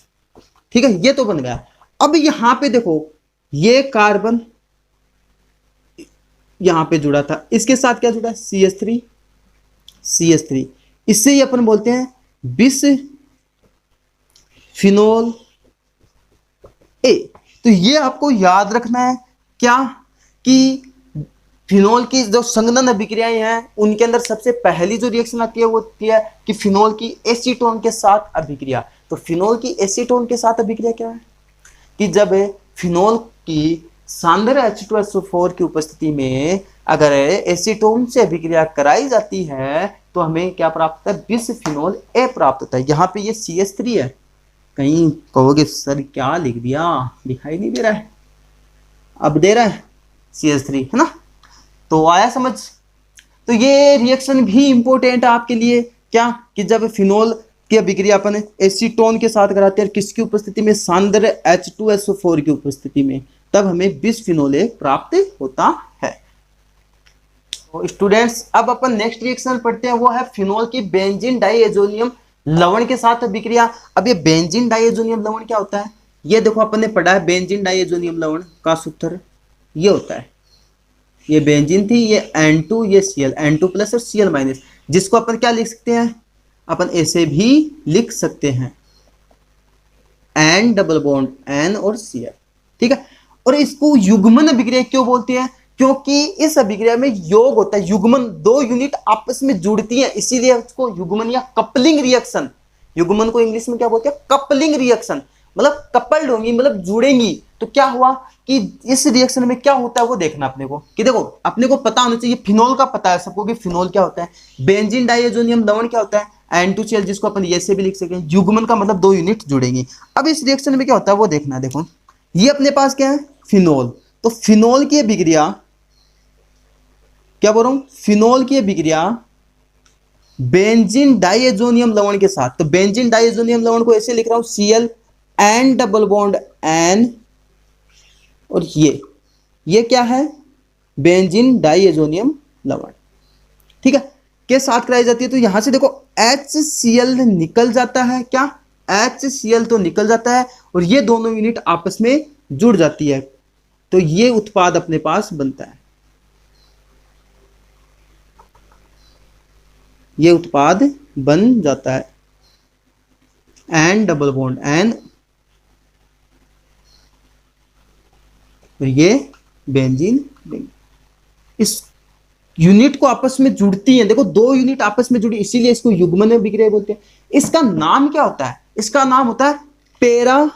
Speaker 1: ठीक है, ये तो बन गया। अब यहां पे देखो, ये कार्बन यहां पे जुड़ा था, इसके साथ क्या जुड़ा है, CH3। इससे ही अपन बोलते हैं बिस फिनोल ए। तो ये आपको याद रखना है क्या, कि फिनोल की जो संघनन अभिक्रियाएं हैं उनके अंदर सबसे पहली जो रिएक्शन आती है वो होती है कि फिनोल की एसीटोन के साथ अभिक्रिया। तो फिनोल की एसीटोन के साथ अभिक्रिया क्या है, कि जब फिनोल की सांद्र H2SO4 की उपस्थिति में अगर एसीटोन से अभिक्रिया कराई जाती है तो हमें क्या प्राप्त होता है, बिसफिनोल ए प्राप्त होता है। यहाँ पे ये CH3 है, कहीं कहोगे सर क्या लिख दिया, दिखाई नहीं दे रहा है, अब दे रहा है CH3 है ना। तो आया समझ। तो ये रिएक्शन भी इंपॉर्टेंट है आपके लिए, क्या कि जब फिनोल की अभिक्रिया अपन एसीटोन के साथ कराते हैं, किसकी उपस्थिति में, सांद्र H2SO4 की उपस्थिति में, तब हमें बिसफिनोल ए प्राप्त होता है। तो स्टूडेंट्स अब अपन नेक्स्ट रिएक्शन पढ़ते हैं, वो है फिनोल की बेंजीन डाइएजोनियम लवण के साथ अभिक्रिया। अब ये बेंजीन डाइएजोनियम लवण क्या होता है, ये देखो अपन ने पढ़ा है बेंजीन डाइएजोनियम लवण का सूत्र ये होता है, ये बेंजीन थी, ये N2, ये Cl, N2 प्लस और Cl माइनस, जिसको अपन क्या लिख सकते हैं, अपन ऐसे भी लिख सकते हैं N डबल बॉन्ड N और Cl। ठीक है, और इसको युग्मन अभिक्रिया क्यों बोलते हैं, क्योंकि इस अभिक्रिया में योग होता है, युग्मन, दो यूनिट आपस में जुड़ती हैं, इसीलिए उसको युग्मन या कपलिंग रिएक्शन, युग्मन को इंग्लिश में क्या बोलते हैं, कपलिंग रिएक्शन, मतलब कपल्ड होंगी, मतलब जुड़ेंगी। तो क्या हुआ कि इस रिएक्शन में क्या होता है वो देखना अपने को, कि देखो अपने को पता होना चाहिए, फिनोल का पता है सबको कि फिनोल क्या होता है, बेंजीन डाइएजोनियम लवण क्या होता है N2Cl, जिसको अपन ये से भी लिख सकते हैं, युग्मन का मतलब दो यूनिट जुड़ेंगी। अब इस रिएक्शन में क्या होता है वो देखना है। देखो ये अपने पास क्या है, फिनोल, तो फिनोल की अभिक्रिया, क्या बोल रहा हूं, फिनोल की अभिक्रिया बेंजीन डाइएजोनियम लवण के साथ, तो बेंजीन डाइएजोनियम लवण को ऐसे लिख रहा हूं Cl N double bond N, और ये क्या है, बेंजीन डाइएजोनियम लवण, ठीक है, के साथ कराई जाती है। तो यहां से देखो HCl निकल जाता है, क्या HCl तो निकल जाता है, और ये दोनों यूनिट आपस में जुड़ जाती है, तो ये उत्पाद अपने पास बनता है, ये उत्पाद बन जाता है N डबल बॉन्ड N, और ये बेंजीन, इस यूनिट को आपस में जुड़ती हैं, देखो दो यूनिट आपस में जुड़ी, इसीलिए इसको युग्मन अभिक्रिया बोलते हैं। इसका नाम क्या होता है, इसका नाम होता है पेरा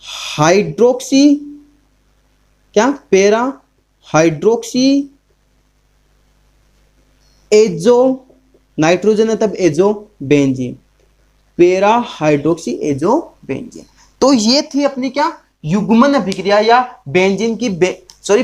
Speaker 1: हाइड्रोक्सी, क्या, पेरा हाइड्रोक्सी एजो, नाइट्रोजन है तब एजो बेंजीन, पेरा हाइड्रोक्सी एजो बेंजीन। तो ये थी अपनी क्या, युग्मन अभिक्रिया, या बेंजीन की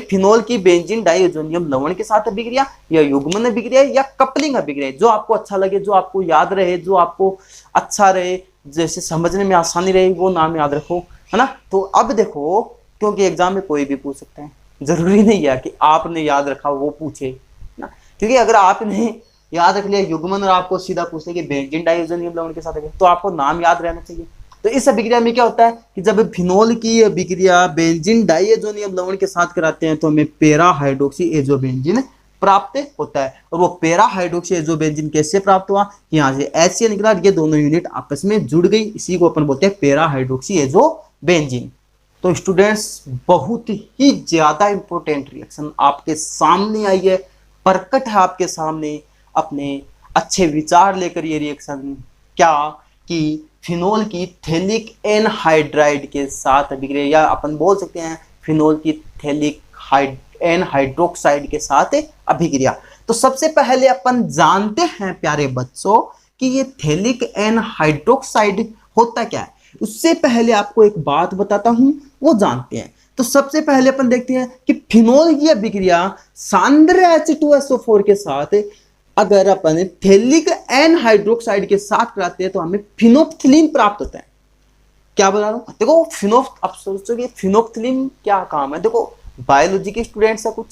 Speaker 1: फिनोल की बेंजीन डाइएजोनियम लवण के साथ अभिक्रिया, या युग्मन अभिक्रिया, या कपलिंग अभिक्रिया, जो आपको अच्छा लगे, जो आपको याद रहे, जो आपको अच्छा रहे, जैसे समझने में आसानी रहे, वो नाम याद रखो, है ना। तो अब देखो, क्योंकि एग्जाम में कोई भी पूछ सकता है, जरूरी नहीं है कि आपने याद रखा वो पूछे ना, क्योंकि अगर आपने याद रख लिया युग्मन और आपको सीधा पूछे कि बेंजीन डाइएजोनियम लवण के साथ, तो आपको नाम याद रहना चाहिए। तो इस अभिक्रिया में क्या होता है कि जब फिनोल की अभिक्रिया बेंजीन डाइएजोनियम लवण के साथ कराते हैं तो हमें पेरा हाइड्रोक्सी एजोबेंजीन प्राप्त होता है। और वो पेरा हाइड्रोक्सी एजोबेंजीन कैसे प्राप्त हुआ, यहाँ से HCl निकला, ये दोनों यूनिट आपस में जुड़ गई, इसी को अपन बोलते हैं पेरा हाइड्रोक्सी एजोबेंजीन। तो स्टूडेंट्स बहुत ही ज्यादा इंपॉर्टेंट रिएक्शन आपके सामने आई है, प्रकट है आपके सामने, अपने अच्छे विचार लेकर ये रिएक्शन, क्या कि फिनोल की थैलिक एनहाइड्राइड के साथ अभिक्रिया, या अपन बोल सकते हैं फिनोल की थैलिक एनहाइड्रोक्साइड के साथ अभिक्रिया। तो सबसे पहले अपन जानते हैं प्यारे बच्चों कि ये थैलिक एनहाइड्रोक्साइड होता क्या है। उससे पहले आपको एक बात बताता हूं, वो जानते हैं। तो सबसे पहले अपन देखते हैं कि फिनोल की अभिक्रिया सांद्र H2SO4 के साथ अगर अपन थैलिक एनहाइड्रोक्साइड के साथ कराते हैं तो हमें फिनोप्थिलीन प्राप्त होता है। क्या बता रहा हूं, देखो अब सोचोगे फिनोप्थिलीन क्या काम है, देखो बायोलॉजी के स्टूडेंट्स है कुछ,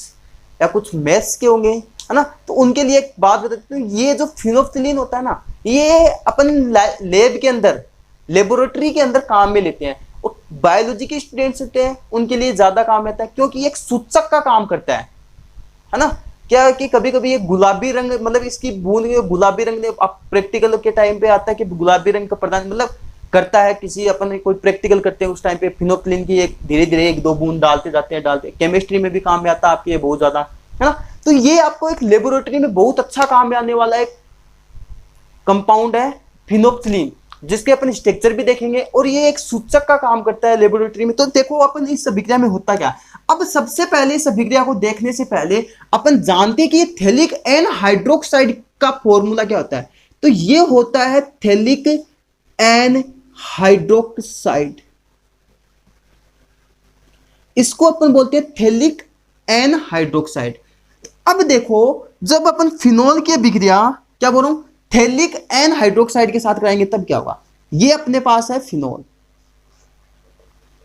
Speaker 1: या कुछ मैथ्स के होंगे, है ना। तो उनके लिए एक बात बताते हैं, ये जो फिनोल्फ्थलीन होता है ना, ये अपन लैब के अंदर, लेबोरेटरी के अंदर काम में लेते हैं, और बायोलॉजी के स्टूडेंट्स होते हैं उनके लिए ज्यादा काम आता है, क्योंकि ये एक सूचक का काम करता है ना। क्या कि कभी कभी ये गुलाबी रंग, मतलब इसकी बूंद गुलाबी रंग में, आप प्रैक्टिकल के टाइम पे आता है कि गुलाबी रंग का प्रदान मतलब करता है, किसी अपन कोई प्रैक्टिकल करते हैं उस टाइम पे फिनोल्फ्थलीन की एक धीरे धीरे 1-2 बूंद डालते जाते हैं, केमिस्ट्री में भी काम में आता है आपके, ये बहुत ज्यादा, है ना। तो ये आपको एक लेबोरेटरी में बहुत अच्छा काम में आने वाला एक कंपाउंड है फिनोल्फ्थलीन, जिसके अपन स्ट्रक्चर भी देखेंगे, और ये एक सूचक का काम करता है लेबोरेटरी में। तो देखो अपन इस अभिक्रिया में होता क्या। अब सबसे पहले इस अभिक्रिया को देखने से पहले अपन जानते हैं कि थैलिक एन हाइड्रोक्साइड का फॉर्मूला क्या होता है। तो ये होता है थैलिक एन हाइड्रोक्साइड, इसको अपन बोलते हैं थैलिक एन हाइड्रोक्साइड। अब देखो, जब अपन फिनोल की अभिक्रिया, क्या बोल रहा हूं, थैलिक एन हाइड्रोक्साइड के साथ कराएंगे तब क्या होगा। ये अपने पास है फिनोल,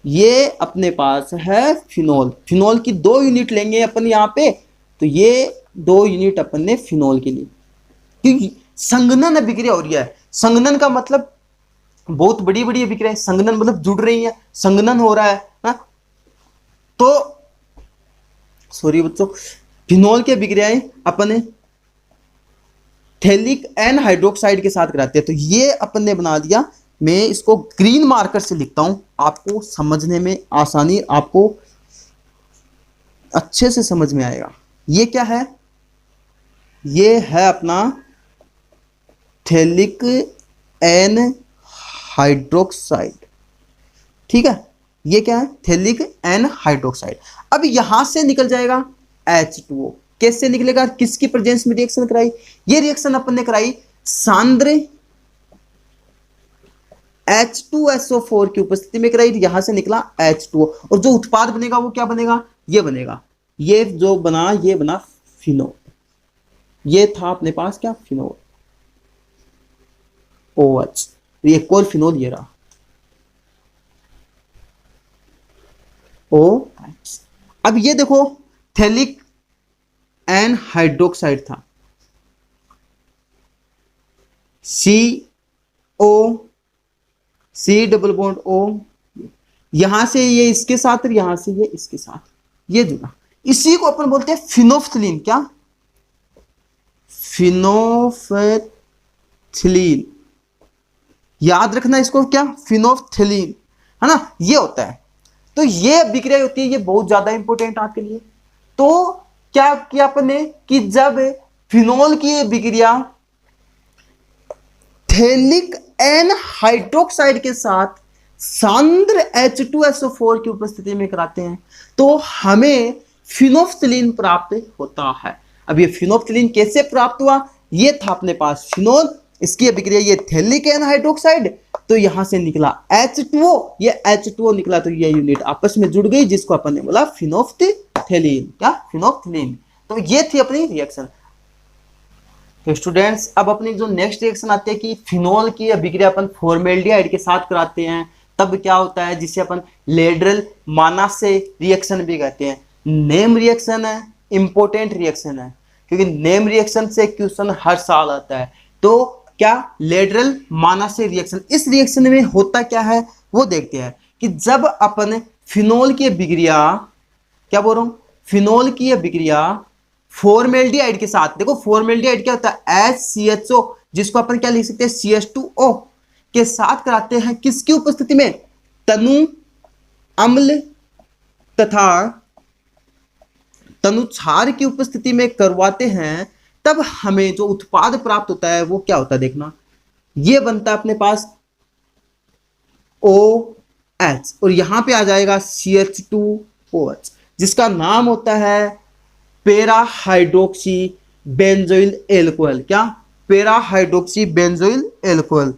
Speaker 1: ये अपने पास है फिनोल, फिनोल की 2 यूनिट लेंगे अपन यहां पे, तो ये 2 यूनिट अपन ने फिनोल के लिए, क्योंकि संघनन अभिक्रिया हो रही है। संघनन का मतलब बहुत बड़ी बड़ी अभिक्रिया, संघनन मतलब जुड़ रही है, संघनन हो रहा है ना? तो सॉरी बच्चों, फिनोल की अभिक्रियाएं अपन थैलिक एन हाइड्रोक्साइड के साथ कराते हैं। तो ये अपन ने बना दिया, मैं इसको ग्रीन मार्कर से लिखता हूं, आपको समझने में आसानी, आपको अच्छे से समझ में आएगा। ये क्या है, ये है अपना थैलिक एन हाइड्रोक्साइड, ठीक है। ये क्या है, थैलिक एन हाइड्रोक्साइड। अब यहां से निकल जाएगा H2O। कैसे निकलेगा, किसकी प्रेजेंस में रिएक्शन कराई, ये रिएक्शन अपन ने कराई सांद्र H2SO4 की उपस्थिति में कराई, यहां से निकला H2O, और जो उत्पाद बनेगा वो क्या बनेगा, ये बनेगा, ये जो बना, ये बना फिनोल। ये था अपने पास क्या, फिनोल OH, एक और फिनोल ये रहा OH। अब ये देखो, थैलिक एन हाइड्रोक्साइड था, CO, C double bond O, यहां से ये इसके साथ और यहां से ये इसके साथ, ये जुड़ा, इसी को अपन बोलते हैं फिनोल्फ्थलीन। क्या, फिनोल्फ्थलीन, याद रखना इसको, क्या, फिनोल्फ्थलीन, है ना, ये होता है। तो ये अभिक्रिया होती है, ये बहुत ज्यादा इंपॉर्टेंट आपके लिए। तो क्या किया अपन ने कि जब फिनोल की अभिक्रिया थैलिक एन हाइड्रोक्साइड के साथ सांद्र H2SO4 की उपस्थिति में कराते हैं, तो हमें फिनोल्फ्थलीन प्राप्त होता है। अब ये फिनोल्फ्थलीन कैसे प्राप्त हुआ, ये था अपने पास फिनोल, इसकी अभिक्रिया ये थैलिक एन हाइड्रोक्साइड, तो यहां से निकला H2O, ये H2O निकला, तो ये यूनिट आपस में जुड़ गई, जिसको अपन ने बोला फिनोल्फ्थलीन। क्या, फिनोल्फ्थलीन। तो ये थी अपनी रिएक्शन। तो स्टूडेंट्स, अब अपनी जो नेक्स्ट रिएक्शन आती है कि फिनोल की अभिक्रिया अपन फॉर्मेल्डिहाइड के साथ कराते हैं, तब क्या होता है, जिसे अपन लेडरल मानासे रिएक्शन भी कहते हैं। नेम रिएक्शन है, इंपॉर्टेंट रिएक्शन है, क्योंकि नेम रिएक्शन से क्वेश्चन हर साल आता है। तो क्या, लेटरल मानासे रिएक्शन, इस रिएक्शन में होता क्या है वो देखते हैं कि जब अपन फिनोल की अभिक्रिया, क्या बोल रहा हूं, फिनोल की अभिक्रिया फॉर्मेल्डिहाइड के साथ, देखो फॉर्मेल्डिहाइड क्या होता है, HCHO, जिसको अपन क्या लिख सकते हैं, CH2O के साथ कराते हैं, किसकी उपस्थिति में, तनु अम्ल तथा तनुक्षार की उपस्थिति में करवाते हैं, तब हमें जो उत्पाद प्राप्त होता है वो क्या होता है, देखना, ये बनता है अपने पास OH, और यहां पे आ जाएगा CH2OH, जिसका नाम होता है पैरा हाइड्रोक्सी बेंजोइल एल्कोहल। क्या, para hydroxy benzoyl alcohol,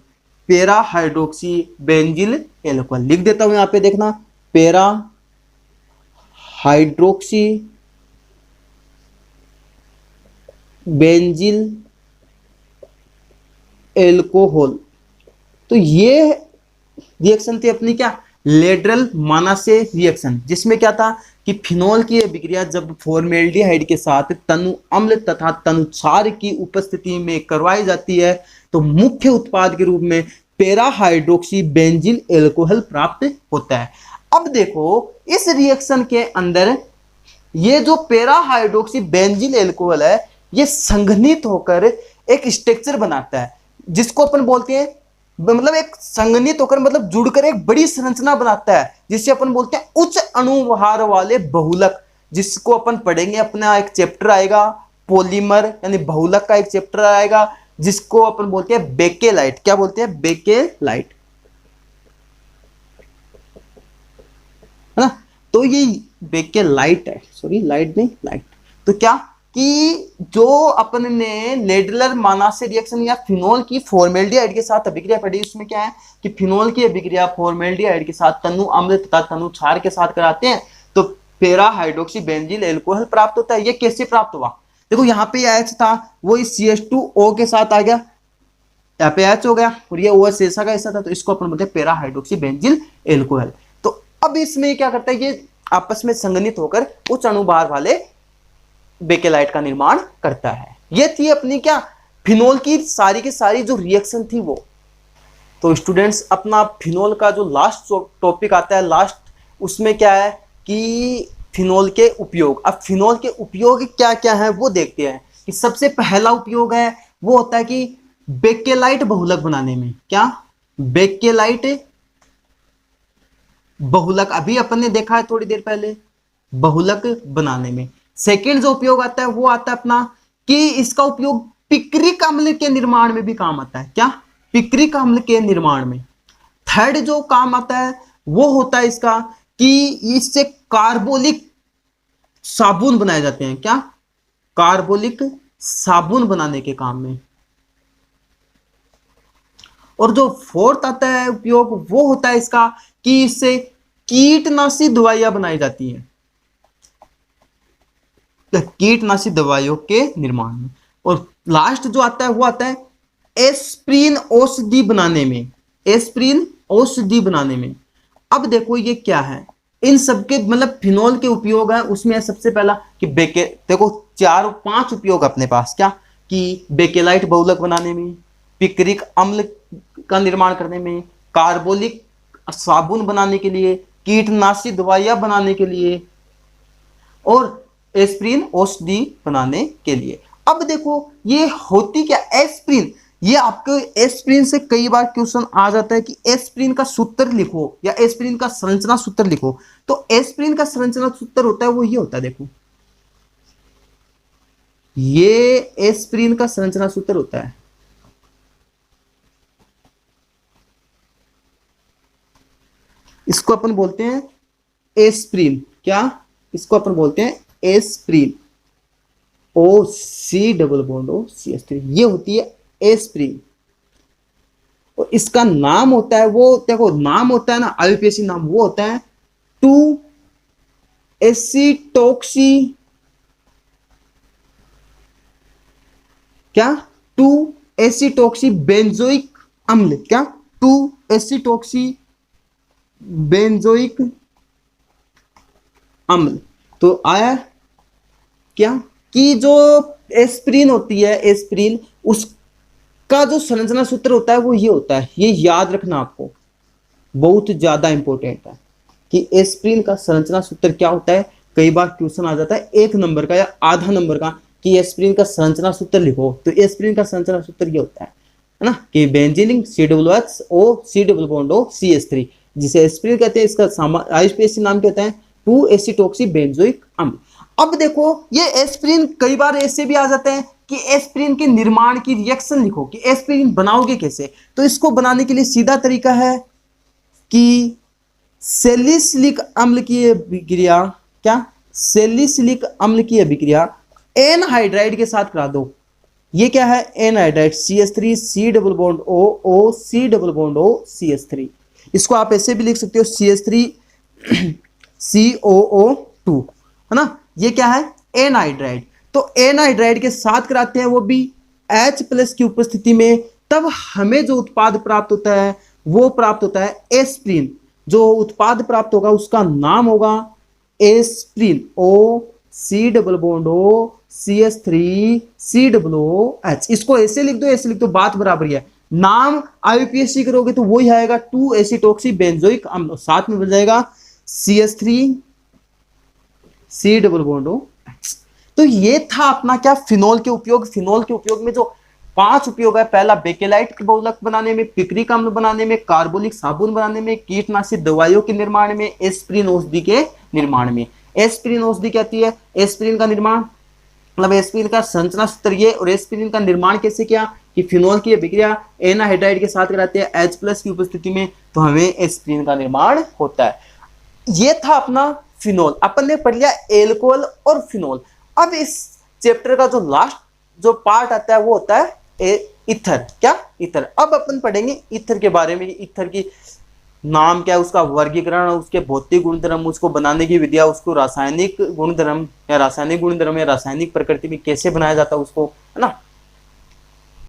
Speaker 1: para hydroxy benzyl alcohol लिख देता हूं यहां पे, देखना, पैरा हाइड्रोक्सी बेंजिल एल्कोहल। तो ये रिएक्शन थी अपनी क्या, लेटरल मानासे रिएक्शन, जिसमें क्या था, कि फिनोल की अभिक्रिया जब फॉर्मेल्डिहाइड के साथ तनु अम्ल तथा तनु क्षार की उपस्थिति में करवाई जाती है तो मुख्य उत्पाद के रूप में पेरा हाइड्रोक्सी बेंजील एल्कोहल प्राप्त होता है। अब देखो इस रिएक्शन के अंदर ये जो पेरा हाइड्रोक्सी बेंजील एल्कोहल है ये संघनित होकर एक स्ट्रक्चर बनाता है जिसको अपन बोलते हैं, मतलब एक संघनित होकर मतलब जुड़कर एक बड़ी संरचना बनाता है जिसे अपन बोलते हैं उच्च अणुभार वाले बहुलक, जिसको अपन पढ़ेंगे, अपना एक चैप्टर आएगा पॉलीमर यानी बहुलक का एक चैप्टर आएगा जिसको अपन बोलते हैं बेकेलाइट। क्या बोलते हैं? बेकेलाइट, है ना। तो ये बेकेलाइट है, सॉरी लाइट नहीं लाइट। तो क्या कि जो अपन ने लेडलर मानासे रिएक्शन या फिनोल की फॉर्मेल्डिहाइड के साथ अभिक्रिया पढ़ी, उसमें क्या है कि फिनोल की अभिक्रिया फॉर्मेल्डिहाइड के साथ तनु अम्ल तथा तनु क्षार के साथ कराते हैं तो पेरा हाइड्रोक्सी बेंजील एल्कोहल प्राप्त होता है। ये कैसे प्राप्त हुआ? देखो यहाँ पे H था वो इस CH2O के साथ आ गया, यहाँ पे H हो गया और ये OH शेषा का हिस्सा था तो इसको अपन बोलते हैं पेरा हाइड्रोक्सी बेंजील एल्कोहल। तो अब इसमें क्या करता है, ये आपस में संघनित होकर उच्च अणुभार वाले बेकेलाइट का निर्माण करता है। ये थी अपनी क्या फिनोल की सारी जो रिएक्शन थी वो। तो स्टूडेंट्स अपना फिनोल का जो लास्ट टॉपिक आता है लास्ट, उसमें क्या है कि फिनोल के उपयोग। अब फिनोल के उपयोग क्या क्या है वो देखते हैं। कि सबसे पहला उपयोग है वो होता है कि बेकेलाइट बहुलक बनाने में। क्या? बेकेलाइट बहुलक, अभी अपन ने देखा है थोड़ी देर पहले, बहुलक बनाने में। सेकेंड जो उपयोग आता है वो आता है अपना कि इसका उपयोग पिक्रिक अम्ल के निर्माण में भी काम आता है। क्या? पिक्रिक अम्ल के निर्माण में। थर्ड जो काम आता है वो होता है इसका कि इससे कार्बोलिक साबुन बनाए जाते हैं। क्या? कार्बोलिक साबुन बनाने के काम में। और जो फोर्थ आता है उपयोग वो होता है इसका कि इससे कीटनाशी दवाइयां बनाई जाती हैं, कीटनाशी दवाइयों के निर्माण में। और लास्ट जो आता है वो आता है एस्प्रिन औषधि बनाने में, एस्प्रिन औषधि बनाने में। अब देखो ये क्या है, इन सबके मतलब फिनोल के उपयोग है उसमें सबसे पहला कि देखो 4-5 उपयोग अपने पास। क्या? कि बेकेलाइट बहुलक बनाने में, पिक्रिक अम्ल का निर्माण करने में, कार्बोलिक साबुन बनाने के लिए, कीटनाशी दवाइयां बनाने के लिए और एस्प्रिन औषधि बनाने के लिए। अब देखो ये होती क्या एस्प्रिन, ये आपके एस्प्रिन से कई बार क्वेश्चन आ जाता है कि एस्प्रिन का सूत्र लिखो या एस्प्रिन का संरचना सूत्र लिखो। तो एस्प्रिन का संरचना सूत्र होता है वो ये होता है, देखो ये एस्प्रिन का संरचना सूत्र होता है। इसको अपन बोलते हैं एस्प्रिन। क्या? इसको अपन बोलते हैं एस्प्रिन, OC+O CH3, ये होती है एस्प्रिन। और इसका नाम होता है वो, देखो नाम होता है ना IUPAC नाम, वो होता है 2-एसिटॉक्सी, क्या? 2-एसिटॉक्सी बेंजोइक अम्ल। क्या? 2-एसिटॉक्सी बेंजोइक अम्ल। तो आया क्या कि जो एस्प्रिन होती है, एस्प्रिन उसका जो संरचना सूत्र होता है वो ये होता है, ये याद रखना आपको, बहुत ज्यादा इंपॉर्टेंट है कि एस्प्रिन का संरचना सूत्र क्या होता है। कई बार क्वेश्चन आ जाता है 1 नंबर का या आधा नंबर का कि एस्प्रिन का संरचना सूत्र लिखो। तो एस्प्रिन का संरचना सूत्र ये होता है ना कि बेंजीन COOH CH3, जिसे एस्प्रिन कहते हैं। इसका IUPAC नाम क्या होता है? 2-एसिटॉक्सी बेंजोइक अम्ल। अब देखो ये एस्प्रिन कई बार ऐसे भी आ जाते हैं कि एस्प्रिन के निर्माण की रिएक्शन लिखो कि एस्प्रिन बनाओगे कैसे। तो इसको बनाने के लिए सीधा तरीका है कि सैलिसिलिक अम्ल की अभिक्रिया, क्या? सैलिसिलिक अम्ल की अभिक्रिया एनहाइड्राइड के साथ करा दो। ये क्या है? एनहाइड्राइड CH3 C+O C+O इसको आप ऐसे भी लिख सकते हो CH3 COO2, है ना। ये क्या है? एनहाइड्राइड। तो एनहाइड्राइड के साथ कराते हैं वो भी H+ की उपस्थिति में, तब हमें जो उत्पाद प्राप्त होता है वो प्राप्त होता है एस्प्रिन। जो उत्पाद प्राप्त होगा उसका नाम होगा aspirin, O C double bond O CH3 COOH, इसको ऐसे लिख दो ऐसे लिख दो, बात बराबर ही है। नाम IUPAC करोगे तो वही आएगा 2 एसिटोक्सी बेंजोइक अम्ल, साथ में बन जाएगा CH3 C double bond O। तो ये था अपना क्या, फिनोल के उपयोग। फिनोल के उपयोग में जो 5 उपयोग है, पहला बेकेलाइट बहुलक बनाने में, पिपरिक अम्ल बनाने में, कार्बोलिक साबुन बनाने में, कीटनाशक दवाइयों के निर्माण में, एस्प्रिन औषधि के निर्माण में। एस्प्रिन औषधि क्या होती है? एस्प्रिन का निर्माण मतलब एस्प्रिन का संरचना सूत्र ये, और एस्प्रिन का निर्माण कैसे किया कि फिनोल की अभिक्रिया एनाहाइड्राइड के साथ कराते हैं H+ की उपस्थिति में, तो हमें एस्प्रिन का निर्माण होता है। ये था अपना फिनोल। अपन ने पढ़ लिया एल्कोहल और फिनोल। अब इस चैप्टर का जो लास्ट जो पार्ट आता है वो होता है ईथर। क्या? ईथर। अब अपन पढ़ेंगे ईथर के बारे में। ईथर की नाम क्या है, उसका वर्गीकरण, उसके भौतिक गुणधर्म, उसको बनाने की विधिया, उसको रासायनिक गुणधर्म या रासायनिक प्रकृति में कैसे बनाया जाता है उसको, है ना।